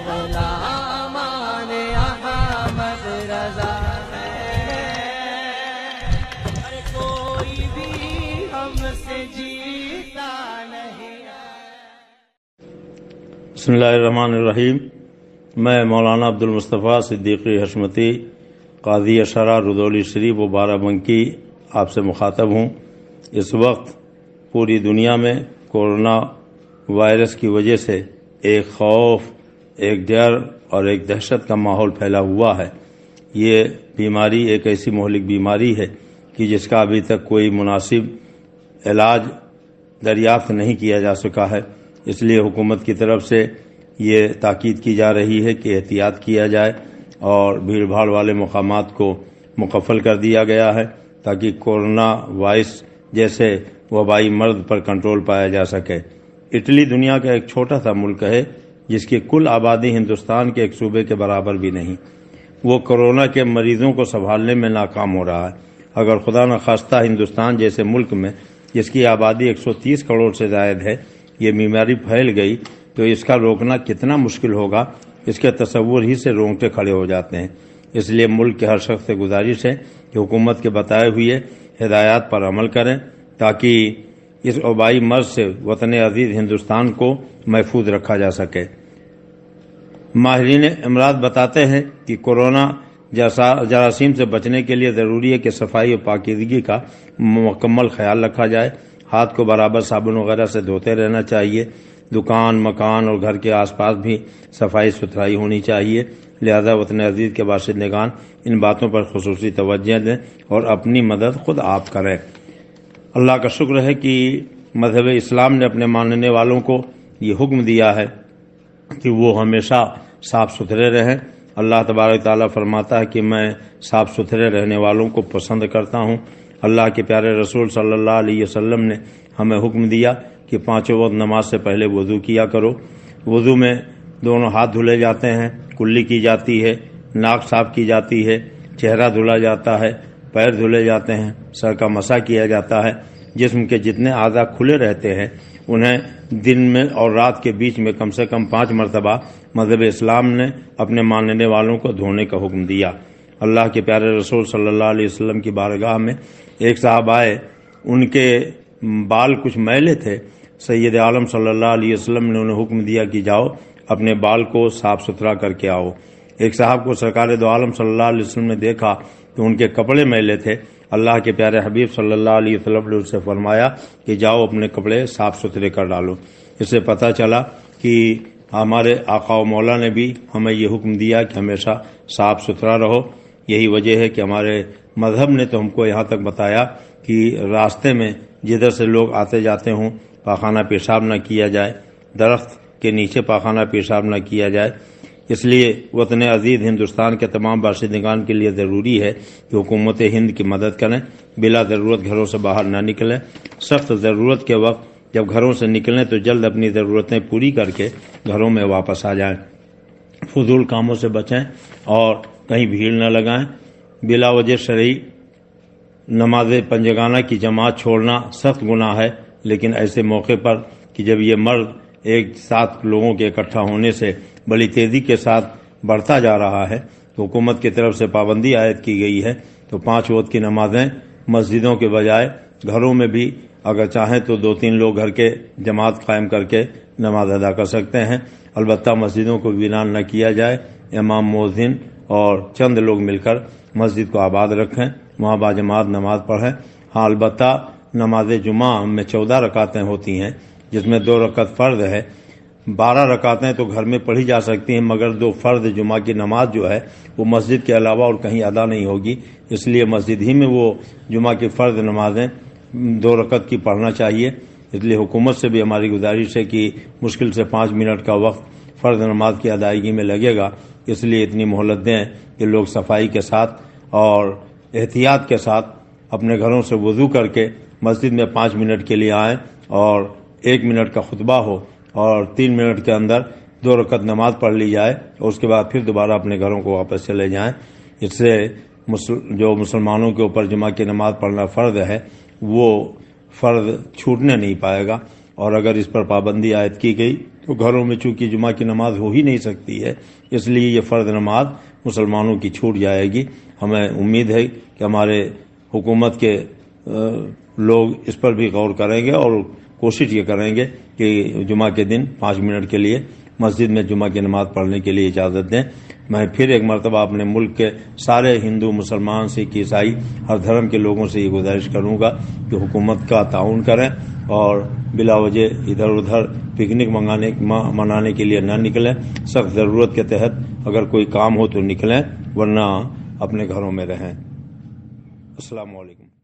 غلامان احمد رضا ہے، کوئی بھی ہم سے جیتا نہیں ہے۔ بسم اللہ الرحمن الرحیم۔ میں مولانا عبدل مصطفیٰ صدیقی حشمتی قاضی شرع رودولی شریف و بارہ بنکی آپ سے مخاطب ہوں۔ اس وقت پوری دنیا میں کورونا وائرس کی وجہ سے ایک خوف، ایک ڈر اور ایک دہشت کا ماحول پھیلا ہوا ہے۔ یہ بیماری ایک ایسی مہلک بیماری ہے کہ جس کا ابھی تک کوئی مناسب علاج دریافت نہیں کیا جا سکا ہے۔ اس لیے حکومت کی طرف سے یہ تاکید کی جا رہی ہے کہ احتیاط کیا جائے اور بھیڑ بھاڑ والے مقامات کو مقفل کر دیا گیا ہے تاکہ کورونا وائرس جیسے وبائی مرض پر کنٹرول پایا جا سکے۔ اٹلی دنیا کا ایک چھوٹا سا ملک ہے جس کی کل آبادی ہندوستان کے ایک صوبے کے برابر بھی نہیں۔ وہ کورونا کے مریضوں کو سنبھالنے میں ناکام ہو رہا ہے۔ اگر خدا نخواستہ ہندوستان جیسے ملک میں جس کی آبادی 130 کروڑ سے زائد ہے یہ بیماری پھیل گئی تو اس کا روکنا کتنا مشکل ہوگا، اس کے تصور ہی سے رونگٹے کھڑے ہو جاتے ہیں۔ اس لیے ملک کے ہر شخص سے گزارش ہے کہ حکومت کے بتائے ہوئے ہدایات پر عمل کریں تاکہ اس وبائی مرض سے وطن عزیز ہندوستان کو محفوظ رکھا جا سکے۔ ماہرین امراض بتاتے ہیں کہ کورونا جراثیم سے بچنے کے لیے ضروری ہے کہ صفائی اور پاکیزگی کا مکمل خیال رکھا جائے۔ ہاتھ کو برابر صابن وغیرہ سے دھوتے رہنا چاہیے۔ دکان، مکان اور گھر کے آس پاس بھی صفائی ستھرائی ہونی چاہیے۔ لہذا وطن عزیز کے باشندگان ان باتوں پر خصوصی توجہ دیں اور اپنی مدد خود آپ کریں۔ اللہ کا شکر ہے کہ مذہب اسلام نے اپنے ماننے والوں کو یہ حکم دیا ہے کہ وہ ہمیشہ صاف ستھرے رہیں۔ اللہ تبارک تعالیٰ فرماتا ہے کہ میں صاف ستھرے رہنے والوں کو پسند کرتا ہوں۔ اللہ کے پیارے رسول صلی اللہ علیہ وسلم نے ہمیں حکم دیا کہ پانچوں وقت نماز سے پہلے وضو کیا کرو۔ وضو میں دونوں ہاتھ دھلے جاتے ہیں، کلی کی جاتی ہے، ناک صاف کی جاتی ہے، چہرہ دھلا جاتا ہے، پیر دھلے جاتے ہیں، سر کا مسح کیا جاتا ہے۔ جسم کے جتنے اعضاء کھلے رہتے ہیں انہیں دن میں اور رات کے بیچ میں کم سے کم 5 مرتبہ مذہب اسلام نے اپنے ماننے والوں کو دھونے کا حکم دیا۔ اللہ کے پیارے رسول صلی اللہ علیہ وسلم کی بارگاہ میں ایک صاحب آئے، ان کے بال کچھ میلے تھے۔ سید عالم صلی اللہ علیہ وسلم نے انہیں حکم دیا کہ جاؤ اپنے بال کو صاف ستھرا کر کے آؤ۔ ایک صاحب کو سرکار دو عالم صلی اللہ علیہ وسلم نے دیکھا کہ ان کے کپڑے میلے تھے۔ اللہ کے پیارے حبیب صلی اللہ علیہ وسلم نے ان سے فرمایا کہ جاؤ اپنے کپڑے صاف ستھرے کر ڈالو۔ اس سے پتہ چلا کہ ہمارے آقا و مولا نے بھی ہمیں یہ حکم دیا کہ ہمیشہ صاف ستھرا رہو۔ یہی وجہ ہے کہ ہمارے مذہب نے تو ہم کو یہاں تک بتایا کہ راستے میں جدھر سے لوگ آتے جاتے ہوں پاخانہ پیشاب نہ کیا جائے، درخت کے نیچے پاخانہ پیشاب نہ کیا جائے۔ اس لیے وطن عزیز ہندوستان کے تمام باشندگان کے لیے ضروری ہے کہ حکومت ہند کی مدد کریں، بلا ضرورت گھروں سے باہر نہ نکلیں۔ سخت ضرورت کے وقت جب گھروں سے نکلیں تو جلد اپنی ضرورتیں پوری کر کے گھروں میں واپس آ جائیں۔ فضول کاموں سے بچیں اور کہیں بھیڑ نہ لگائیں۔ بلا وجہ شرعی نماز پنجگانہ کی جماعت چھوڑنا سخت گناہ ہے، لیکن ایسے موقع پر کہ جب یہ مرض ایک ساتھ لوگوں کے اکٹھا ہونے سے بڑی تیزی کے ساتھ بڑھتا جا رہا ہے تو حکومت کی طرف سے پابندی عائد کی گئی ہے، تو 5 وقت کی نمازیں مسجدوں کے بجائے گھروں میں بھی اگر چاہیں تو 2-3 لوگ گھر کے جماعت قائم کر کے نماز ادا کر سکتے ہیں۔ البتہ مسجدوں کو ویران نہ کیا جائے، امام مؤذن اور چند لوگ مل کر مسجد کو آباد رکھیں، وہاں باجماعت نماز پڑھیں۔ ہاں البتہ نماز جمعہ میں 14 رکعتیں ہوتی ہیں جس میں 2 رکعت فرض ہے۔ 12 رکعتیں تو گھر میں پڑھی جا سکتی ہیں، مگر 2 فرض جمعہ کی نماز جو ہے وہ مسجد کے علاوہ اور کہیں ادا نہیں ہوگی، اس لیے مسجد ہی میں وہ جمعہ کی فرض نمازیں 2 رکعت کی پڑھنا چاہیے۔ اس لیے حکومت سے بھی ہماری گزارش ہے کہ مشکل سے 5 منٹ کا وقت فرض نماز کی ادائیگی میں لگے گا، اس لیے اتنی مہلت دیں کہ لوگ صفائی کے ساتھ اور احتیاط کے ساتھ اپنے گھروں سے وضو کر کے مسجد میں 5 منٹ کے لیے آئیں اور 1 منٹ کا خطبہ ہو اور 3 منٹ کے اندر 2 رکعت نماز پڑھ لی جائے اور اس کے بعد پھر دوبارہ اپنے گھروں کو واپس چلے جائیں۔ اس سے جو مسلمانوں کے اوپر جمعہ کی نماز پڑھنا فرض ہے وہ فرض چھوٹنے نہیں پائے گا، اور اگر اس پر پابندی عائد کی گئی تو گھروں میں چونکہ جمعہ کی نماز ہو ہی نہیں سکتی ہے، اس لیے یہ فرض نماز مسلمانوں کی چھوٹ جائے گی۔ ہمیں امید ہے کہ ہمارے حکومت کے لوگ اس پر بھی غور کریں گے اور کوشش یہ کریں گے کہ جمعہ کے دن 5 منٹ کے لیے مسجد میں جمعہ کی نماز پڑھنے کے لیے اجازت دیں۔ میں پھر ایک مرتبہ اپنے ملک کے سارے ہندو، مسلمان، سکھ، عیسائی، ہر دھرم کے لوگوں سے یہ گزارش کروں گا کہ حکومت کا تعاون کریں اور بلا وجہ ادھر ادھر پکنک منانے کے لیے نہ نکلیں۔ سخت ضرورت کے تحت اگر کوئی کام ہو تو نکلیں، ورنہ اپنے گھروں میں رہیں۔ السلام علیکم۔